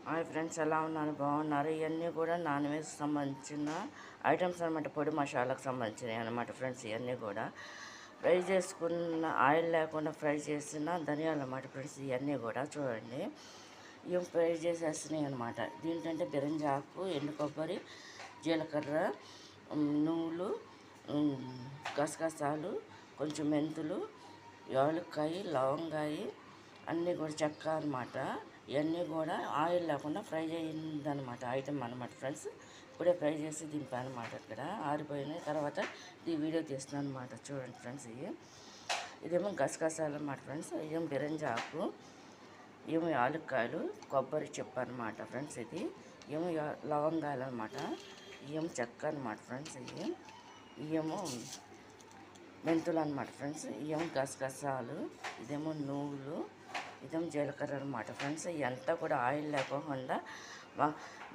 Hi friends, ఎలా ఉన్నారు? బాగున్నారు. ఇవన్నీ కూడా నాన్ వెజ్ సంబంధించిన ఐటమ్స్ అనమాట. పొడి మసాలాకు సంబంధించినవి అనమాట ఫ్రెండ్స్. ఇవన్నీ కూడా ఫ్రై చేసుకున్న ఆయిల్ లేకుండా ఫ్రై చేసిన ధనియాలు అన్నమాట ఫ్రెండ్స్. ఇవన్నీ కూడా చూడండి, ఇవి ఫ్రై చేసేస్తున్నాయి అనమాట. దీంట్లో బిరంజి ఆకు, ఎండు కొబ్బరి, జీలకర్ర, నువ్వులు, గసగసాలు, కొంచెం మెంతులు, యాలక్కాయ, లవంగాయ, అన్నీ కూడా చెక్క అనమాట. ఇవన్నీ కూడా ఆయిల్ లేకుండా ఫ్రై చేయిందనమాట ఐటమ్ అనమాట ఫ్రెండ్స్. ఇప్పుడే ఫ్రై చేసి దింపాను అనమాట. ఇక్కడ ఆరిపోయినాయి. తర్వాత ఇది వీడియో తీస్తున్నాను అనమాట. చూడండి ఫ్రెండ్స్, ఇదేమో గసగసాలు అనమాట ఫ్రెండ్స్. ఇదేమో బిరంజి ఆకు, ఏమో యాలక్కాయలు, కొబ్బరి చెప్పు అనమాట ఫ్రెండ్స్. ఇది ఏమో లవంగాలు అనమాట. ఇవేమో చెక్క అనమాట ఫ్రెండ్స్. ఇవేమో మెంతులు అనమాట ఫ్రెండ్స్. ఇవేమో గసగసాలు, ఇదేమో నువ్వులు, ఇదేమో జీలకర్ర అనమాట ఫ్రెండ్స్. ఇదంతా కూడా ఆయిల్ లేకుండా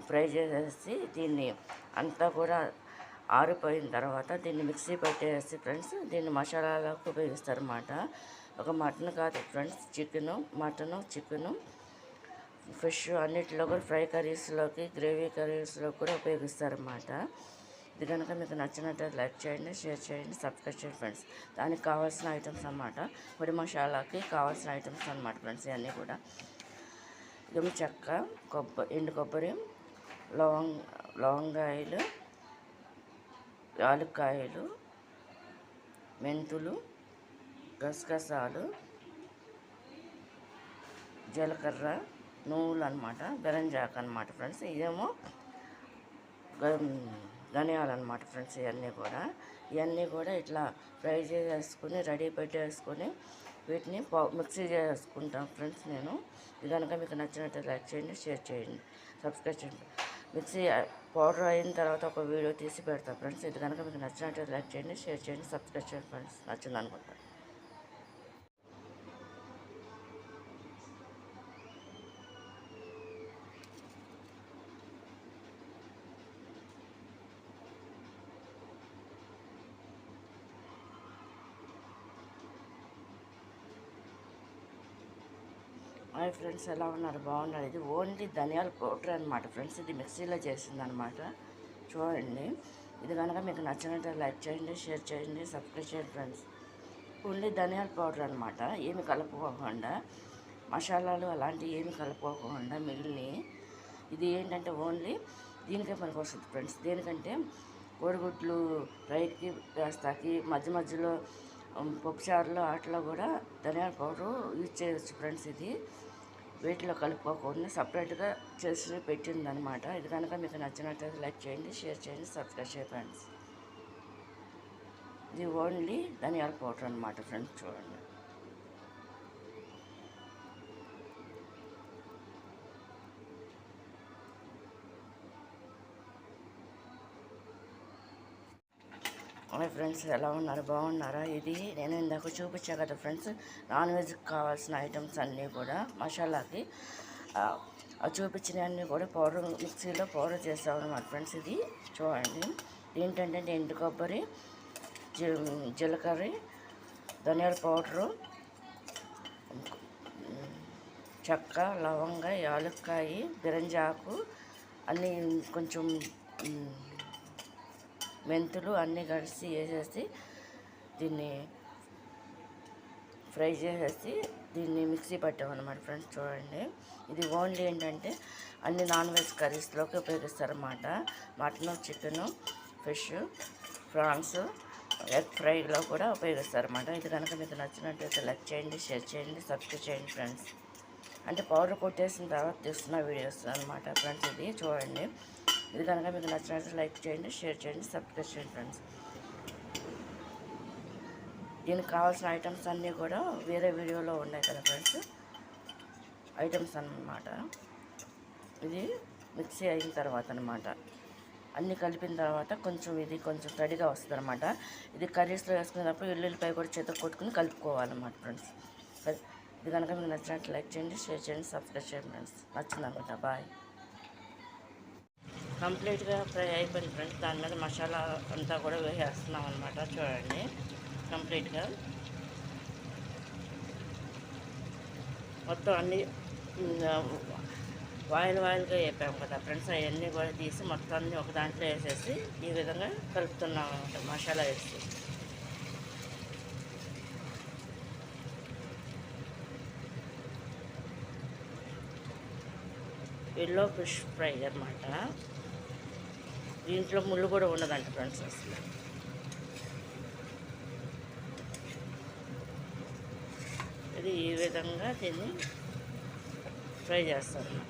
ఫ్రై చేసేసి దీన్ని అంతా కూడా ఆరిపోయిన తర్వాత దీన్ని మిక్సీ పెట్టేసి ఫ్రెండ్స్ దీన్ని మసాలాలకు ఉపయోగిస్తారన్నమాట. ఒక మటన్ కాదు ఫ్రెండ్స్, చికెను, ఫిష్ అన్నిటిలో కూడా ఫ్రై కర్రీస్లోకి, గ్రేవీ కర్రీస్లో కూడా ఉపయోగిస్తారన్నమాట. ఇది కనుక మీకు నచ్చినట్లయితే లైక్ చేయండి, షేర్ చేయండి, సబ్స్క్రైబ్ చేయండి ఫ్రెండ్స్. దానికి కావాల్సిన ఐటమ్స్ అన్నమాట. పొడి మసాలాకి కావాల్సిన ఐటమ్స్ అన్నమాట ఫ్రెండ్స్. ఇవన్నీ కూడా ఇదేమో చెక్క, ఎండు కొబ్బరి, లవంగాయలు, యాలక్కాయలు, మెంతులు, గసగసాలు, జీలకర్ర, నువ్వులు అనమాట, బిరంజి ఆకు అనమాట ఫ్రెండ్స్. ఇదేమో ధనియాలు అనమాట ఫ్రెండ్స్. ఇవన్నీ కూడా ఇట్లా ఫ్రై చేసేసుకుని రెడీ పెట్టేసుకొని వీటిని మిక్సీ చేసుకుంటాం ఫ్రెండ్స్ నేను. ఇది కనుక మీకు నచ్చినట్టు లైక్ చేయండి, షేర్ చేయండి, సబ్స్క్రైబ్ చేయండి. మిక్సీ పౌడర్ అయిన తర్వాత ఒక వీడియో తీసి పెడతాం ఫ్రెండ్స్. ఇది కనుక మీకు నచ్చినట్టు లైక్ చేయండి, షేర్ చేయండి, సబ్స్క్రైబ్ చేయండి ఫ్రెండ్స్. నచ్చింది అనుకుంటా. హాయ్ ఫ్రెండ్స్, ఎలా ఉన్నారు? బాగున్నారు. ఇది ఓన్లీ ధనియాల పౌడర్ అనమాట ఫ్రెండ్స్. ఇది మిక్సీలో చేసిందనమాట. చూడండి, ఇది కనుక మీకు నచ్చినట్టు లైక్ చేయండి, షేర్ చేయండి, సబ్స్క్రైబ్ చేయండి ఫ్రెండ్స్. ఓన్లీ ధనియాల పౌడర్ అనమాట. ఏమి కలుపుకోకుండా, మసాలాలు అలాంటివి ఏమి కలుపుకోకుండా మిగిలినవి. ఇది ఏంటంటే ఓన్లీ దీనికే పనికి వస్తుంది ఫ్రెండ్స్. దేనికంటే కోడిగుడ్లు ఫ్రైకి వేస్తాకి, మధ్యలో పప్పుచారులో వాటిలో కూడా ధనియాల పౌడర్ యూజ్ చేయవచ్చు ఫ్రెండ్స్. ఇది వీటిలో కలుపుకోకుండా సపరేట్గా చేసి పెట్టిందనమాట. ఇది కనుక మీకు నచ్చినట్లయితే లైక్ చేయండి, షేర్ చేయండి, సబ్స్క్రైబ్ చేయండి ఫ్రెండ్స్. ఇది ఓన్లీ ధనియాల పౌడర్ అనమాట ఫ్రెండ్స్. చూడండి, హాయ్ ఫ్రెండ్స్, ఎలా ఉన్నారు? బాగున్నారా? ఇది నేను ఇందాక చూపించా కదా ఫ్రెండ్స్, నాన్ వెజ్కి కావాల్సిన ఐటమ్స్ అన్నీ కూడా మసాలాకి చూపించినవన్నీ కూడా మిక్సీలో పౌడర్ చేస్తామన్నమాట ఫ్రెండ్స్. ఇది చూడండి, ఏంటంటే ఎండు కొబ్బరి, జీలకర్ర, ధనియాల పౌడరు, చెక్క, లవంగ, యాలక్కాయ, బిరంజి ఆకు, అన్నీ కొంచెం మెంతులు అన్నీ కలిసి వేసేసి దీన్ని ఫ్రై చేసేసి దీన్ని మిక్సీ పట్టామన్నమాట ఫ్రెండ్స్. చూడండి, ఇది ఓన్లీ ఏంటంటే అన్ని నాన్ వెజ్ కర్రీస్లోకి ఉపయోగిస్తారన్నమాట. Mutton, chicken, fish, prawns, egg ఫ్రైలో కూడా ఉపయోగిస్తారన్నమాట. ఇది కనుక మీకు నచ్చినట్లయితే లైక్ చేయండి, షేర్ చేయండి, సబ్స్క్రైబ్ చేయండి ఫ్రెండ్స్. అంటే పౌడర్ కొట్టేసిన తర్వాత తీస్తున్న వీడియోస్ అనమాట ఫ్రెండ్స్. ఇది చూడండి, ఇది కనుక మీకు నచ్చినట్టు లైక్ చేయండి, షేర్ చేయండి, సబ్స్క్రైబ్ చేయండి ఫ్రెండ్స్. దీనికి కావాల్సిన ఐటమ్స్ అన్నీ కూడా వేరే వీడియోలో ఉన్నాయి కదా ఫ్రెండ్స్, ఐటమ్స్ అన్నమాట. ఇది మిక్సీ అయిన తర్వాత అనమాట, అన్నీ కలిపిన తర్వాత కొంచెం తడిగా వస్తుంది అనమాట. ఇది కర్రీస్లో వేసుకునేటప్పుడు ఎల్లుల్లిపాయ కూడా చేతికి కొట్టుకుని కలుపుకోవాలన్నమాట ఫ్రెండ్స్. ఇది కనుక మీకు నచ్చినట్టు లైక్ చేయండి, షేర్ చేయండి, సబ్స్క్రైబ్ చేయండి ఫ్రెండ్స్. నచ్చింది అనుకుంటా. బాయ్. కంప్లీట్గా ఫ్రై అయిపోయింది ఫ్రెండ్స్. దాని మీద మసాలా అంతా కూడా వేసేస్తున్నాం అనమాట. చూడండి, కంప్లీట్గా మొత్తం అన్నీ ఆయిల్గా వేపాము కదా ఫ్రెండ్స్, అవన్నీ కూడా తీసి మొత్తాన్ని ఒక దాంట్లో వేసేసి ఈ విధంగా కలుపుతున్నాం అన్నమాట మసాలా వేసి. ఎల్లో ఫిష్ ఫ్రై అన్నమాట. దీంట్లో ముళ్ళు కూడా ఉండదంట ఫ్రెండ్స్ అసలు. ఇది ఈ విధంగా దీన్ని ఫ్రై చేస్తారు.